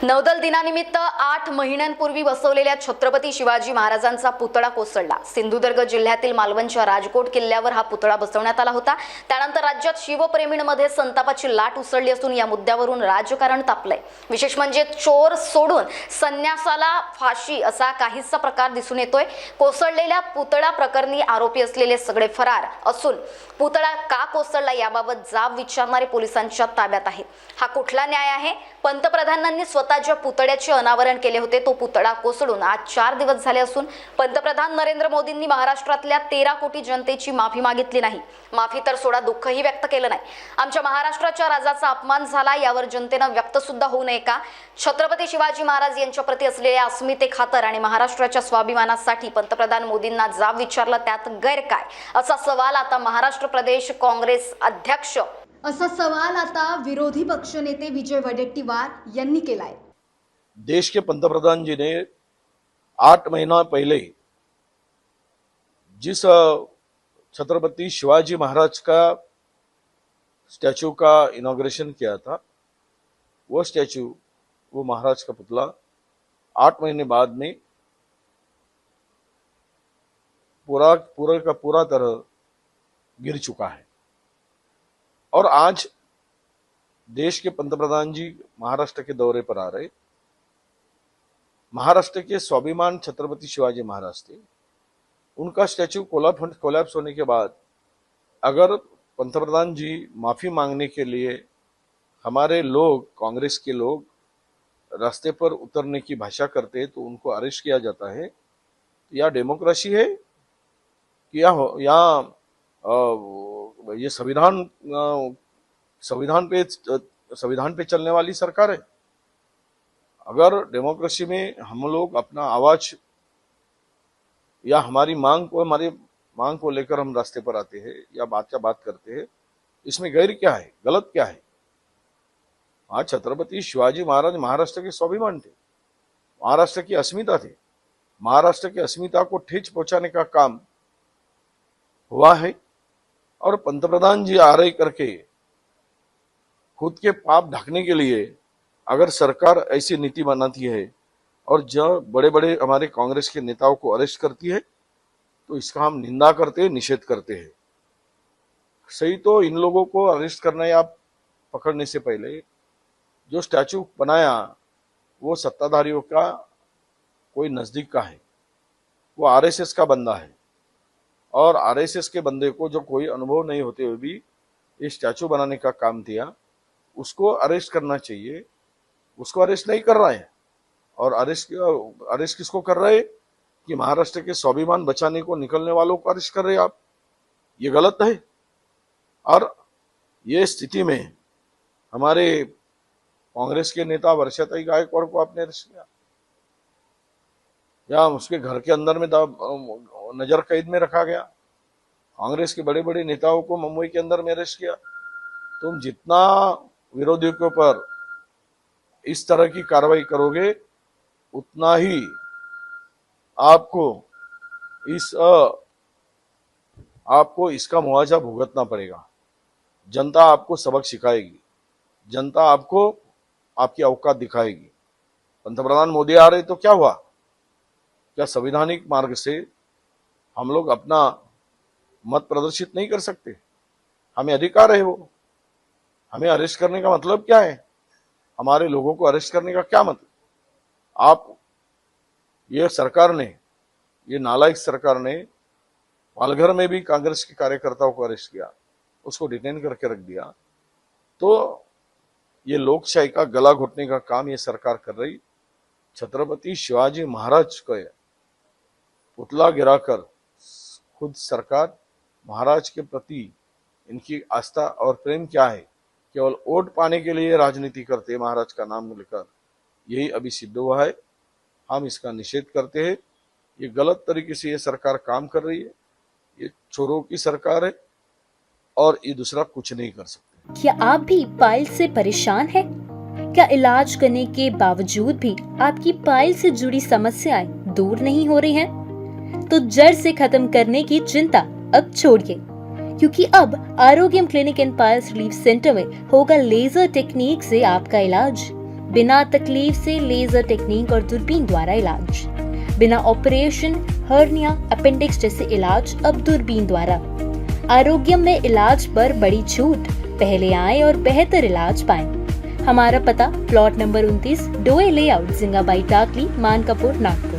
नौदल दिनानिमित्त 8 महिन्यांपूर्वी बसवलेल्या छत्रपती शिवाजी महाराजांचा पुतळा कोसळला। सिंधुदुर्ग जिल्ह्यातील मालवणच्या राजकोट किल्ल्यावर हा पुतळा बसवण्यात आला होता। त्यानंतर राज्यात शिवप्रेमींमध्ये संतापाची लाट उसळली असून या मुद्द्यावरून राजकारण तापलंय। विशेष म्हणजे चोर सोडून संन्यासाला फाशी असा काहीसा प्रकार दिसून येतोय। कोसळलेल्या पुतळा प्रकरणी आरोपी असलेले सगळे फरार असून पुतळा का कोसळला याबाबत जाब विचारणारे पोलिसांच्या ताब्यात आहेत। हा कुठला न्याय आहे? पंतप्रधानांनी स्वतःच्या पुतळ्याचे अनावरण केले होते। तो पुतळा कोसळून आज 4 दिवस झाले असून पंतप्रधान नरेंद्र मोदींनी महाराष्ट्रातल्या 13 कोटी जनतेची माफी मागितली नाही। माफी तर सोडा, दुःखही व्यक्त केलं नाही। आमच्या महाराष्ट्राच्या राजाचा अपमान झाला यावर जनतेनं व्यक्त सुद्धा होऊ नये का? छत्रपती शिवाजी महाराज यांच्या प्रती असलेल्या अस्मितेखातर आणि महाराष्ट्राच्या स्वाभिमानासाठी पंतप्रधान मोदींना जाब विचारला, त्यात गैर काय? असा सवाल आता महाराष्ट्र प्रदेश काँग्रेस अध्यक्ष विरोधी पक्षनेते विजय वडेट्टीवार यांनी केलाय। देश के पंतप्रधान जी ने 8 महीना पहले जिस छत्रपति शिवाजी महाराज का स्टैचू का इनॉग्रेशन किया था, वो स्टैचू, वो महाराज का पुतला 8 महीने बाद में पूरा तरह गिर चुका है। और आज देश के पंतप्रधान जी महाराष्ट्र के दौरे पर आ रहे। महाराष्ट्र के स्वाभिमान छत्रपति शिवाजी महाराज थे। उनका स्टैचू कोलैप्स होने के बाद अगर पंतप्रधान जी माफी मांगने के लिए हमारे लोग, कांग्रेस के लोग रास्ते पर उतरने की भाषा करते तो उनको अरेस्ट किया जाता है। या डेमोक्रेसी है कि ये संविधान पे चलने वाली सरकार है। अगर डेमोक्रेसी में हम लोग अपना आवाज या हमारी मांग को लेकर हम रास्ते पर आते हैं या बात करते हैं, इसमें गैर क्या है, गलत क्या है? आज छत्रपति शिवाजी महाराज महाराष्ट्र के स्वाभिमान थे, महाराष्ट्र की अस्मिता थे। महाराष्ट्र की अस्मिता को ठेस पहुंचाने का काम हुआ है। और पंतप्रधान जी आ रहे करके खुद के पाप ढकने के लिए अगर सरकार ऐसी नीति बनाती है और जब बड़े बड़े हमारे कांग्रेस के नेताओं को अरेस्ट करती है तो इसका हम निंदा करते हैं, निषेध करते हैं। सही तो इन लोगों को अरेस्ट करना या पकड़ने से पहले जो स्टैचू बनाया वो सत्ताधारियों का कोई नजदीक का है, वो आरएसएस का बंदा है। और आरएसएस के बंदे को जो कोई अनुभव नहीं होते हुए भी ये स्टैचू बनाने का काम किया, उसको अरेस्ट करना चाहिए। उसको अरेस्ट नहीं कर रहा है। और अरेस्ट किसको कर रहे हैं कि महाराष्ट्र के स्वाभिमान बचाने को निकलने वालों को अरेस्ट कर रहे हैं आप। ये गलत है। और ये स्थिति में हमारे कांग्रेस के नेता वर्षाताई गायकवाड़ को आपने अरेस्ट किया या उसके घर के अंदर में नजर कैद में रखा गया। कांग्रेस के बड़े बड़े नेताओं को मुंबई के अंदर में अरेस्ट किया। तुम जितना विरोधियों के ऊपर इस तरह की कार्रवाई करोगे उतना ही आपको इसका मुआवजा भुगतना पड़ेगा। जनता आपको सबक सिखाएगी, जनता आपको आपकी औकात दिखाएगी। पंतप्रधान मोदी आ रहे तो क्या हुआ? क्या संवैधानिक मार्ग से हम लोग अपना मत प्रदर्शित नहीं कर सकते? हमें अधिकार है। वो हमें अरेस्ट करने का मतलब क्या है? हमारे लोगों को अरेस्ट करने का क्या मतलब? ये नालायक सरकार ने पालघर में भी कांग्रेस के कार्यकर्ताओं को अरेस्ट किया, उसको डिटेन करके रख दिया। तो ये लोकशाही का गला घोटने का काम ये सरकार कर रही। छत्रपति शिवाजी महाराज को पुतला गिराकर खुद सरकार महाराज के प्रति इनकी आस्था और प्रेम क्या है, केवल वोट पाने के लिए राजनीति करते महाराज का नाम लेकर, यही अभी सिद्ध हुआ है। हम इसका निषेध करते हैं। ये गलत तरीके से ये सरकार काम कर रही है। ये चोरों की सरकार है और ये दूसरा कुछ नहीं कर सकते। क्या आप भी पाइल से परेशान हैं? क्या इलाज करने के बावजूद भी आपकी पाइल से जुड़ी समस्याएं दूर नहीं हो रही हैं? तो जड़ से खत्म करने की चिंता अब छोड़िए, क्योंकि अब Arogyam clinic and piles relief centre में होगा लेजर टेक्निक से आपका इलाज। बिना तकलीफ से लेजर टेक्निक और दूरबीन द्वारा इलाज, बिना ऑपरेशन, हर्निया, अपेंडिक्स जैसे इलाज अब दूरबीन द्वारा। आरोग्यम में इलाज पर बड़ी छूट, पहले आए और बेहतर इलाज पाएं। हमारा पता प्लॉट नंबर 29, डोए लेआउट, जिंगाबाई टाकली, मानकापुर, नागपुर।